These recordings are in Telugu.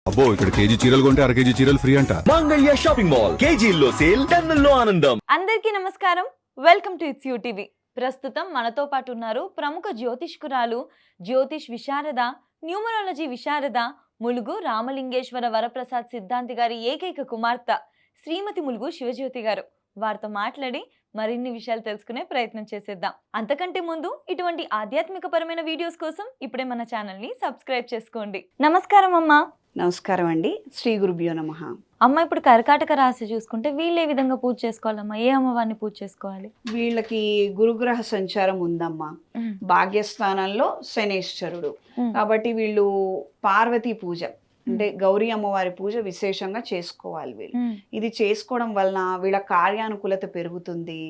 అబ్బో ఇక్కడ కేజీ చీరలు కొంటే అర కేజీ చీరలు ఫ్రీ అంట. మంగళ్య షాపింగ్ మాల్ కేజీల్లో సేల్, టన్నుల్లో ఆనందం. అందరికీ నమస్కారం. Welcome to it's you TV. ప్రస్తుతం మనతో పాటు ఉన్నారు ప్రముఖ జ్యోతిష్కురాలు, జ్యోతిష్ విశారద, న్యూమరాలజీ విశారద, ములుగు రామలింగేశ్వర వరప్రసాద్ సిద్ధాంతి గారి ఏకైక కుమార్తె శ్రీమతి ములుగు శివజ్యోతి గారు. వారితో మాట్లాడి మరిన్ని విషయాలు తెలుసుకునే ప్రయత్నం చేసేద్దాం. అంతకంటే ముందు ఇటువంటి ఆధ్యాత్మిక పరమైన వీడియోస్ కోసం ఇప్పుడే మన ఛానల్ ని సబ్స్క్రైబ్ చేసుకోండి. నమస్కారం అమ్మా. నమస్కారం అండి. శ్రీ గురుభ్యో నమః. అమ్మ, ఇప్పుడు కర్కాటక రాశి చూసుకుంటే వీళ్ళు ఏ విధంగా పూజ చేసుకోవాలమ్మా? ఏ అమ్మవారిని పూజ చేసుకోవాలి? వీళ్ళకి గురుగ్రహ సంచారం ఉందమ్మా. భాగ్యస్థానంలో శనేశ్వరుడు కాబట్టి వీళ్ళు పార్వతీ పూజ అంటే గౌరీ అమ్మవారి పూజ విశేషంగా చేసుకోవాలి వీళ్ళు. ఇది చేసుకోవడం వలన వీళ్ళ కార్యానుకూలత పెరుగుతుంది,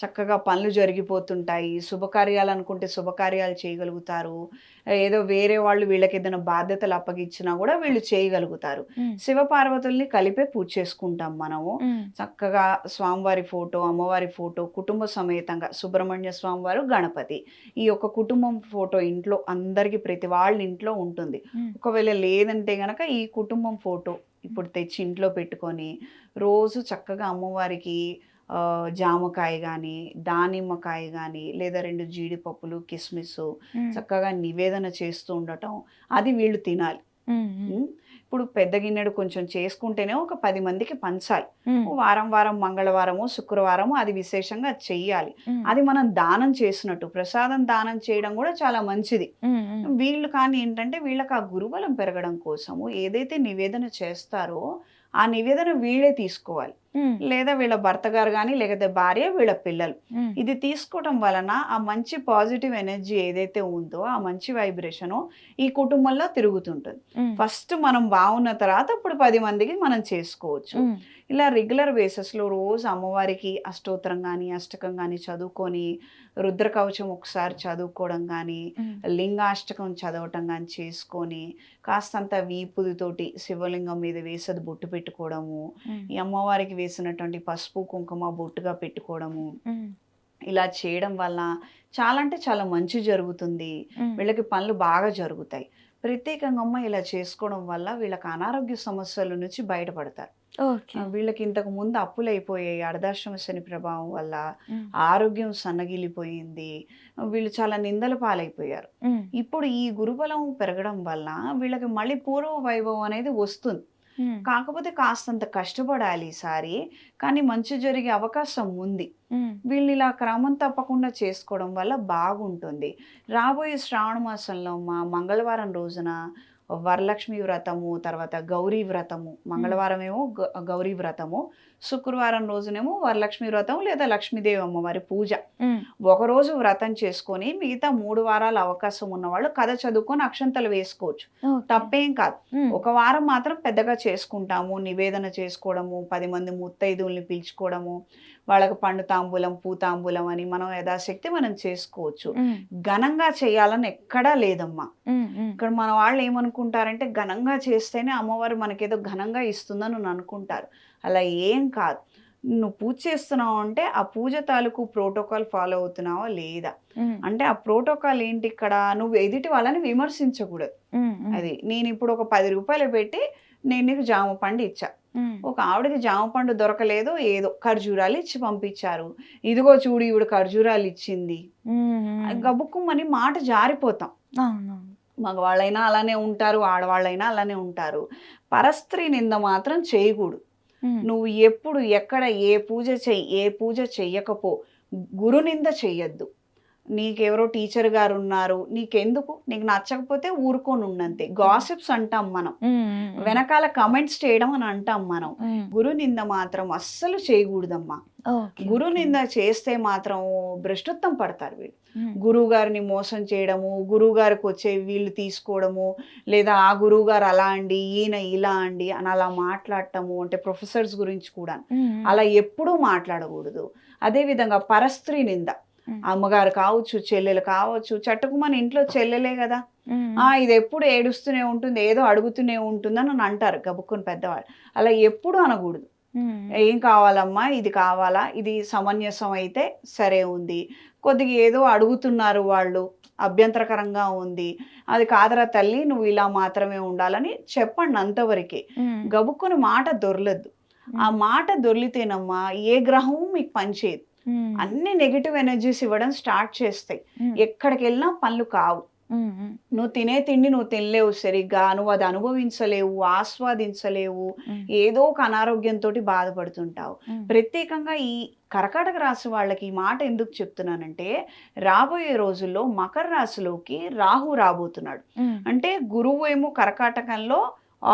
చక్కగా పనులు జరిగిపోతుంటాయి, శుభకార్యాలు అనుకుంటే శుభకార్యాలు చేయగలుగుతారు, ఏదో వేరే వాళ్ళు వీళ్ళకి ఏదైనా బాధ్యతలు అప్పగించినా కూడా వీళ్ళు చేయగలుగుతారు. శివపార్వతుల్ని కలిపే పూజ చేసుకుంటాం మనము. చక్కగా స్వామివారి ఫోటో, అమ్మవారి ఫోటో, కుటుంబ సమేతంగా సుబ్రహ్మణ్య స్వామివారు, గణపతి, ఈ యొక్క కుటుంబం ఫోటో ఇంట్లో అందరికి ప్రతి వాళ్ళ ఇంట్లో ఉంటుంది. ఒకవేళ లేదంటే గనక ఈ కుటుంబం ఫోటో ఇప్పుడు తెచ్చి ఇంట్లో పెట్టుకొని రోజు చక్కగా అమ్మవారికి జామకాయ కానీ, దానిమ్మకాయ కానీ, లేదా 2 జీడిపప్పులు, కిస్మిస్ చక్కగా నివేదన చేస్తూ ఉండటం, అది వీళ్ళు తినాలి. ఇప్పుడు పెద్ద గిన్నెడు కొంచెం చేసుకుంటేనే ఒక 10 మందికి పంచాలి. వారం వారం మంగళవారము, శుక్రవారము అది విశేషంగా చెయ్యాలి. అది మనం దానం చేసినట్టు, ప్రసాదం దానం చేయడం కూడా చాలా మంచిది. వీళ్ళు కానీ ఏంటంటే వీళ్ళకి ఆ గురుబలం పెరగడం కోసము ఏదైతే నివేదన చేస్తారో ఆ నివేదన వీళ్ళే తీసుకోవాలి. లేదా వీళ్ళ భర్త గారు కానీ, లేకపోతే భార్య, వీళ్ళ పిల్లలు. ఇది తీసుకోవటం వలన ఆ మంచి పాజిటివ్ ఎనర్జీ ఏదైతే ఉందో ఆ మంచి వైబ్రేషన్ ఈ కుటుంబంలో తిరుగుతుంటుంది. ఫస్ట్ మనం బాగున్న తర్వాత ఇప్పుడు 10 మందికి మనం చేసుకోవచ్చు. ఇలా రెగ్యులర్ బేసిస్లో రోజు అమ్మవారికి అష్టోత్తరం కానీ, అష్టకం కానీ చదువుకొని, రుద్ర కవచం ఒకసారి చదువుకోవడం కానీ, లింగాష్టకం చదవటం కానీ చేసుకొని, కాస్తంత వీపుదితోటి శివలింగం మీద వేసది బొట్టు పెట్టుకోవడము, ఈ అమ్మవారికి వేసినటువంటి పసుపు కుంకుమ బొట్టుగా పెట్టుకోవడము, ఇలా చేయడం వల్ల చాలా అంటే చాలా మంచి జరుగుతుంది. వీళ్ళకి పనులు బాగా జరుగుతాయి. ప్రత్యేకంగా అమ్మ ఇలా చేసుకోవడం వల్ల వీళ్ళకి అనారోగ్య సమస్యల నుంచి బయటపడతారు. వీళ్ళకి ఇంతకు ముందు అప్పులు అయిపోయాయి, అర్ధాశ్రమ శని ప్రభావం వల్ల ఆరోగ్యం సన్నగిలిపోయింది, వీళ్ళు చాలా నిందల పాలైపోయారు. ఇప్పుడు ఈ గురుబలం పెరగడం వల్ల వీళ్ళకి మళ్ళీ పూర్వ వైభవం అనేది వస్తుంది. కాకపోతే కాస్తంత కష్టపడాలి ఈసారి, కానీ మంచి జరిగే అవకాశం ఉంది. వీళ్ళు ఇలా క్రమం తప్పకుండా చేసుకోవడం వల్ల బాగుంటుంది. రాబోయే శ్రావణ మాసంలో మంగళవారం రోజున వరలక్ష్మి వ్రతము, తర్వాత గౌరీ వ్రతము, మంగళవారం ఏమో గౌరీ వ్రతము, శుక్రవారం రోజునేమో వరలక్ష్మి వ్రతం లేదా లక్ష్మీదేవి అమ్మవారి పూజ. ఒకరోజు వ్రతం చేసుకొని మిగతా 3 వారాల అవకాశం ఉన్న వాళ్ళు కథ చదువుకొని అక్షంతలు వేసుకోవచ్చు, తప్పేం కాదు. ఒక వారం మాత్రం పెద్దగా చేసుకుంటాము, నివేదన చేసుకోవడము, 10 మంది ముత్తైదువుల్ని పిలుచుకోవడము, వాళ్ళకి పండు తాంబూలం, పూతాంబూలం అని మనం యథాశక్తి మనం చేసుకోవచ్చు. ఘనంగా చేయాలని ఎక్కడా లేదమ్మా. ఇక్కడ మన వాళ్ళు ఏమనుకుంటారంటే ఘనంగా చేస్తేనే అమ్మవారు మనకేదో ఘనంగా ఇస్తుందని అనుకుంటారు. అలా ఏం కాదు. నువ్వు పూజ చేస్తున్నావు అంటే ఆ పూజ తాలూకు ప్రోటోకాల్ ఫాలో అవుతున్నావా లేదా అంటే, ఆ ప్రోటోకాల్ ఏంటి, ఇక్కడ నువ్వు ఎదుటి వాళ్ళని విమర్శించకూడదు. అది నేను ఇప్పుడు ఒక 10 రూపాయలు పెట్టి నేను నీకు జామ పండు ఇచ్చా, ఒక ఆవిడకి జామ పండు దొరకలేదు, ఏదో ఖర్జూరాలు ఇచ్చి పంపించారు, ఇదిగో చూడు ఈవిడ ఖర్జూరాలు ఇచ్చింది, గబుక్కుమని మాట జారిపోతాం. మగవాళ్ళైనా అలానే ఉంటారు, ఆడవాళ్ళైనా అలానే ఉంటారు. పరస్త్రీ నింద మాత్రం చేయకూడదు. నువ్వు ఎప్పుడు ఎక్కడ ఏ పూజ చెయ్యకపో, గురు నింద చెయ్యొద్దు. నీకెవరో టీచర్ గారు ఉన్నారు, నీకెందుకు, నీకు నచ్చకపోతే ఊరుకొని ఉండంతే. గాసిప్స్ అంటాం మనం, వెనకాల కమెంట్స్ చేయడం అని అంటాం మనం. గురు నింద మాత్రం అస్సలు చేయకూడదమ్మా. గురు నింద చేస్తే మాత్రం భ్రష్టత్వం పడతారు వీళ్ళు. గురువు గారిని మోసం చేయడము, గురువు గారికి వచ్చే వీళ్ళు తీసుకోవడము, లేదా ఆ గురువు గారు అలా అండి, ఈయన ఇలా అండి అని అలా మాట్లాడటము, అంటే ప్రొఫెసర్స్ గురించి కూడా అలా ఎప్పుడూ మాట్లాడకూడదు. అదేవిధంగా పరస్త్రీ నింద, అమ్మగారు కావచ్చు, చెల్లెలు కావచ్చు, చట్టుకు మన ఇంట్లో చెల్లెలే కదా, ఇది ఎప్పుడు ఏడుస్తూనే ఉంటుంది, ఏదో అడుగుతూనే ఉంటుంది అని అంటారు గబుక్కుని పెద్దవాళ్ళు. అలా ఎప్పుడు అనకూడదు. ఏం కావాలమ్మా, ఇది కావాలా, ఇది సమంజసం అయితే సరే ఉంది, కొద్దిగా ఏదో అడుగుతున్నారు వాళ్ళు, అభ్యంతరకరంగా ఉంది, అది కాదరా తల్లి నువ్వు ఇలా మాత్రమే ఉండాలని చెప్పండి అంతవరకే. గబుక్కుని మాట దొరలద్దు. ఆ మాట దొర్లితేనమ్మా ఏ గ్రహము మీకు పనిచేయదు. అన్ని నెగిటివ్ ఎనర్జీస్ ఇవ్వడం స్టార్ట్ చేస్తాయి. ఎక్కడికి వెళ్ళినా పనులు కావు. నువ్వు తినే తిండి నువ్వు తినలేవు సరిగ్గా, నువ్వు అది అనుభవించలేవు, ఆస్వాదించలేవు, ఏదో ఒక అనారోగ్యంతో బాధపడుతుంటావు. ప్రత్యేకంగా ఈ కర్కాటక రాశి వాళ్ళకి ఈ మాట ఎందుకు చెప్తున్నానంటే, రాబోయే రోజుల్లో మకర రాశిలోకి రాహు రాబోతున్నాడు. అంటే గురువు ఏమో కర్కాటకంలో,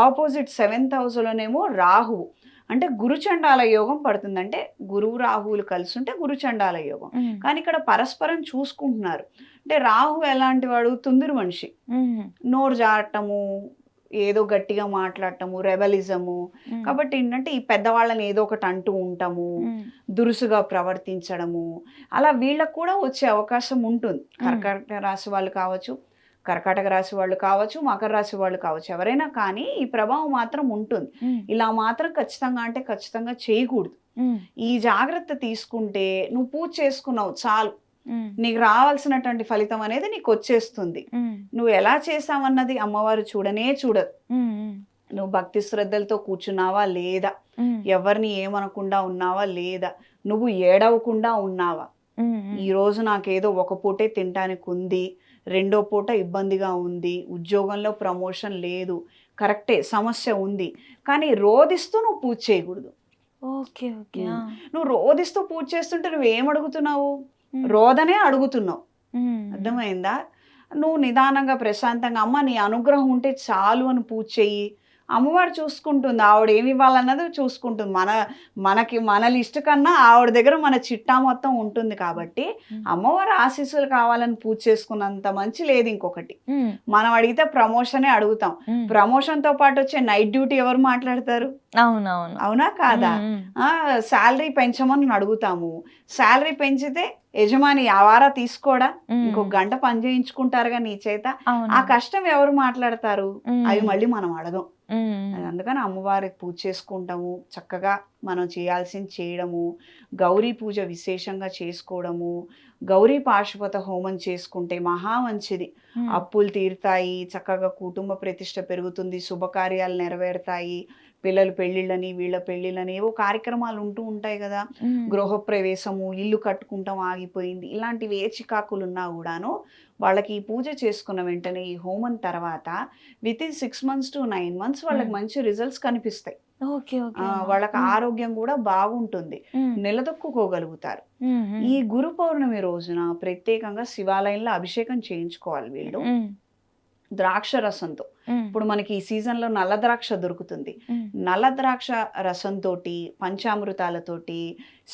ఆపోజిట్ 7th హౌస్లోనేమో రాహువు. అంటే గురుచండాల యోగం పడుతుంది. అంటే గురువు రాహువులు కలిసి ఉంటే గురుచండాల యోగం. కానీ ఇక్కడ పరస్పరం చూసుకుంటున్నారు. అంటే రాహు ఎలాంటి వాడు, తుందిరు మనిషి, నోరు జారటము, ఏదో గట్టిగా మాట్లాడటము, రెబలిజము. కాబట్టి ఏంటంటే ఈ పెద్దవాళ్ళని ఏదో ఒకటి అంటూ ఉంటాము, దురుసుగా ప్రవర్తించడము, అలా వీళ్ళకు కూడా వచ్చే అవకాశం ఉంటుంది. కర్కాటక రాశి వాళ్ళు కావచ్చు, కర్కాటక రాశి వాళ్ళు కావచ్చు, మకర రాశి వాళ్ళు కావచ్చు, ఎవరైనా కానీ ఈ ప్రభావం మాత్రం ఉంటుంది. ఇలా మాత్రం ఖచ్చితంగా అంటే ఖచ్చితంగా చేయకూడదు. ఈ జాగ్రత్త తీసుకుంటే నువ్వు పూజ చేసుకున్నావు చాలు, నీకు రావాల్సినటువంటి ఫలితం అనేది నీకు వచ్చేస్తుంది. నువ్వు ఎలా చేసావన్నది అమ్మవారు చూడనే చూడదు. నువ్వు భక్తి శ్రద్ధలతో కూర్చున్నావా లేదా, ఎవరిని ఏమనకుండా ఉన్నావా లేదా, నువ్వు ఏడవకుండా ఉన్నావా, ఈ రోజు నాకేదో ఒక పూటే తినడానికి ఉంది, రెండో పూట ఇబ్బందిగా ఉంది, ఉద్యోగంలో ప్రమోషన్ లేదు, కరెక్టే సమస్య ఉంది, కానీ రోధిస్తూ నువ్వు పూజ చేయకూడదు. Okay okay. నువ్వు రోధిస్తూ పూజ చేస్తుంటే నువ్వేం అడుగుతున్నావు, రోదనే అడుగుతున్నావు. అర్థమైందా? నువ్వు నిదానంగా ప్రశాంతంగా అమ్మ నీ అనుగ్రహం ఉంటే చాలు అని పూజ చెయ్యి. అమ్మవారు చూసుకుంటుంది, ఆవిడ ఏమి ఇవ్వాలన్నది చూసుకుంటుంది. మన లిస్ట్ కన్నా ఆవిడ దగ్గర మన చిట్టా మొత్తం ఉంటుంది. కాబట్టి అమ్మవారు ఆశీస్సులు కావాలని పూజ చేసుకున్నంత మంచి లేదు ఇంకొకటి. మనం అడిగితే ప్రమోషనే అడుగుతాం. ప్రమోషన్ తో పాటు వచ్చే నైట్ డ్యూటీ ఎవరు మాట్లాడతారు? అవునవును. అవునా కాదా? శాలరీ పెంచమని అడుగుతాము. శాలరీ పెంచితే యజమాని ఆ వారా తీసుకోడా, ఇంకో గంట పని చేయించుకుంటారుగా నీ చేత. ఆ కష్టం ఎవరు మాట్లాడతారు? అవి మళ్ళీ మనం అడగం. అందుకని అమ్మవారికి పూజ చేసుకుంటాము, చక్కగా మనం చేయాల్సింది చేయడము, గౌరీ పూజ విశేషంగా చేసుకోవడము, గౌరీ పాశుపత హోమం చేసుకుంటే మహా మంచిది. అప్పులు తీరుతాయి, చక్కగా కుటుంబ ప్రతిష్ట పెరుగుతుంది, శుభకార్యాలు నెరవేరుతాయి, పిల్లలు పెళ్ళిళ్ళని వీళ్ళ పెళ్ళిళ్ళని ఏవో కార్యక్రమాలు ఉంటూ ఉంటాయి కదా, గృహప్రవేశము, ఇల్లు కట్టుకుంటాం ఆగిపోయింది, ఇలాంటివి ఏ చికాకులు ఉన్నా కూడాను వాళ్ళకి ఈ పూజ చేసుకున్న వెంటనే ఈ హోమం తర్వాత వితిన్ 6 months to 9 months వాళ్ళకి మంచి రిజల్ట్స్ కనిపిస్తాయి. వాళ్ళకి ఆరోగ్యం కూడా బాగుంటుంది, నిలదొక్కుకోగలుగుతారు. ఈ గురు పౌర్ణమి రోజున ప్రత్యేకంగా శివాలయంలో అభిషేకం చేయించుకోవాలి వీళ్ళు ద్రాక్ష రసంతో. ఇప్పుడు మనకి ఈ సీజన్ లో నల్ల ద్రాక్ష దొరుకుతుంది. నల్ల ద్రాక్ష రసంతో పంచామృతాలతోటి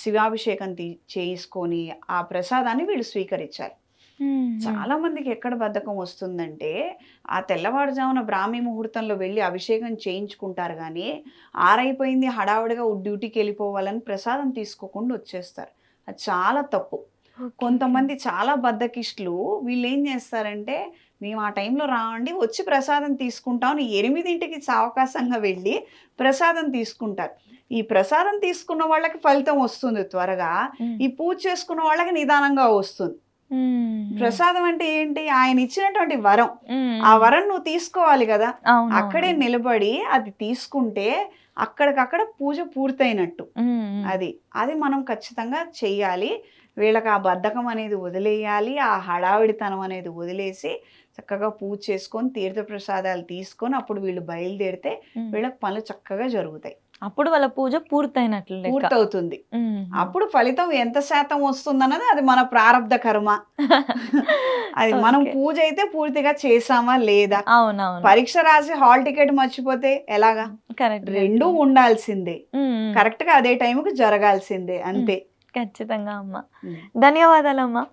శివాభిషేకం చేసుకొని ఆ ప్రసాదాన్ని వీళ్ళు స్వీకరించాలి. చాలా మందికి ఎక్కడ బద్ధకం వస్తుందంటే, ఆ తెల్లవారుజామున బ్రాహ్మీ ముహూర్తంలో వెళ్ళి అభిషేకం చేయించుకుంటారు, కానీ ఆరైపోయింది హడావుడిగా డ్యూటీకి వెళ్ళిపోవాలని ప్రసాదం తీసుకోకుండా వచ్చేస్తారు. అది చాలా తప్పు. కొంతమంది చాలా బద్ధకిష్టులు వీళ్ళు ఏం చేస్తారంటే, మేము ఆ టైంలో రావండి, వచ్చి ప్రసాదం తీసుకుంటాం, 8ంటికి సావకాశంగా వెళ్ళి ప్రసాదం తీసుకుంటారు. ఈ ప్రసాదం తీసుకున్న వాళ్ళకి ఫలితం వస్తుంది త్వరగా, ఈ పూజ చేసుకున్న వాళ్ళకి నిదానంగా వస్తుంది. ప్రసాదం అంటే ఏంటి? ఆయన ఇచ్చినటువంటి వరం. ఆ వరం నువ్వు తీసుకోవాలి కదా, అక్కడే నిలబడి అది తీసుకుంటే అక్కడికక్కడ పూజ పూర్తయినట్టు. అది మనం ఖచ్చితంగా చెయ్యాలి. వీళ్ళకి ఆ బద్ధకం అనేది వదిలేయాలి, ఆ హడావిడితనం అనేది వదిలేసి చక్కగా పూజ చేసుకొని తీర్థ ప్రసాదాలు తీసుకొని అప్పుడు వీళ్ళు బయలుదేరితే వీళ్ళకి పనులు చక్కగా జరుగుతాయి. అప్పుడు వాళ్ళ పూజ పూర్తయినట్లు పూర్తవుతుంది. అప్పుడు ఫలితం ఎంత శాతం వస్తుందన్నది అది మన ప్రారంధ కర్మ. అది మనం పూజ అయితే పూర్తిగా చేసామా లేదా. పరీక్ష రాసి హాల్ టికెట్ మర్చిపోతే ఎలాగా? రెండూ ఉండాల్సిందే, కరెక్ట్ గా అదే టైంకి జరగాల్సిందే, అంతే. ఖచ్చితంగా అమ్మా. ధన్యవాదాలమ్మా.